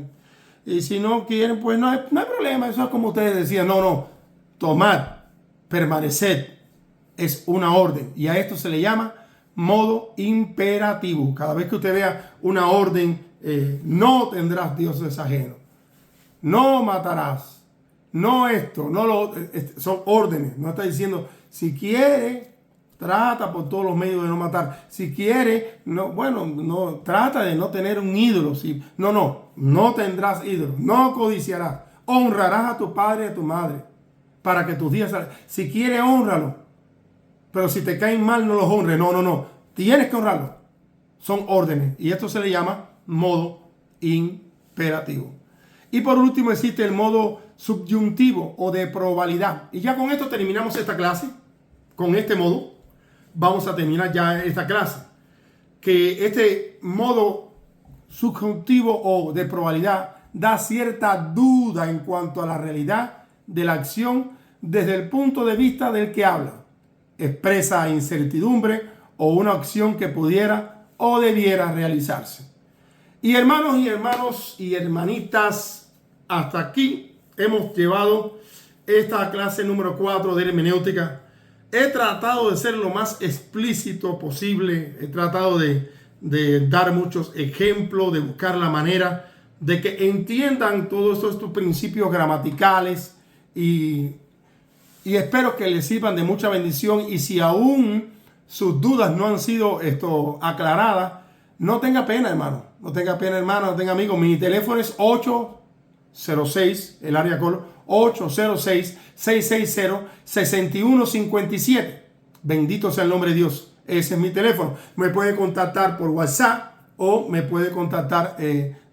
Y si no quieren, pues no hay problema. Eso es como ustedes decían. No. Tomad, permaneced. Es una orden. Y a esto se le llama modo imperativo. Cada vez que usted vea una orden, no tendrás dioses ajenos. No matarás. No esto, no lo, son órdenes. No está diciendo, si quiere, trata por todos los medios de no matar. Si quiere, no, trata de no tener un ídolo. No tendrás ídolo. No codiciarás. Honrarás a tu padre y a tu madre para que tus días salgan. Si quiere, hónralo. Pero si te caen mal, no los honres. No. Tienes que honrarlo. Son órdenes. Y esto se le llama modo imperativo. Y por último existe el modo subyuntivo o de probabilidad. Y ya con esto terminamos esta clase. Con este modo vamos a terminar ya esta clase. Que este modo subjuntivo o de probabilidad da cierta duda en cuanto a la realidad de la acción desde el punto de vista del que habla. Expresa incertidumbre o una acción que pudiera o debiera realizarse. Y hermanos y hermanitas, hasta aquí hemos llevado esta clase número 4 de hermenéutica. He tratado de ser lo más explícito posible. He tratado de dar muchos ejemplos, de buscar la manera de que entiendan todos estos principios gramaticales y espero que les sirvan de mucha bendición. Y si aún sus dudas no han sido aclaradas, no tenga pena, hermano. No tenga pena, hermano. No tenga amigos. Mi teléfono es 806, el área colo 806-660-6157. Bendito sea el nombre de Dios. Ese es mi teléfono. Me puede contactar por WhatsApp o me puede contactar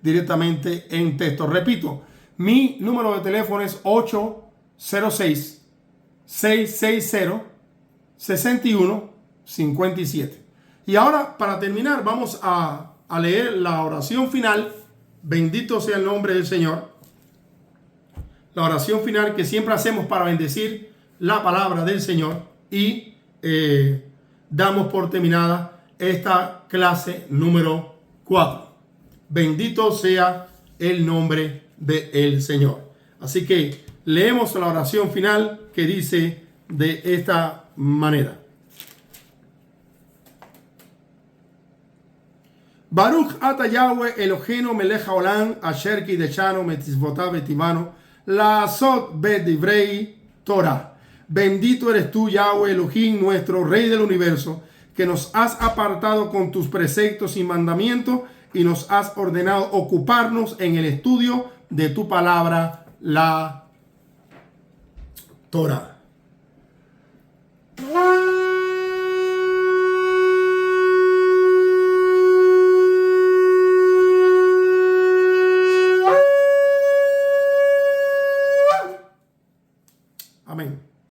directamente en texto. Repito, mi número de teléfono es 806-660-6157. Y ahora, para terminar, vamos a leer la oración final. Bendito sea el nombre del Señor. La oración final que siempre hacemos para bendecir la palabra del Señor. Y damos por terminada esta clase número 4. Bendito sea el nombre del Señor. Así que leemos la oración final que dice de esta manera. Baruch ata Yahweh Eloheinu melech haolam asher kideshanu mitzvotav v'tivanu la'asot b'divrei Torah. Bendito eres tú, Yahweh Elohim, nuestro Rey del universo, que nos has apartado con tus preceptos y mandamientos y nos has ordenado ocuparnos en el estudio de tu palabra, la Torah.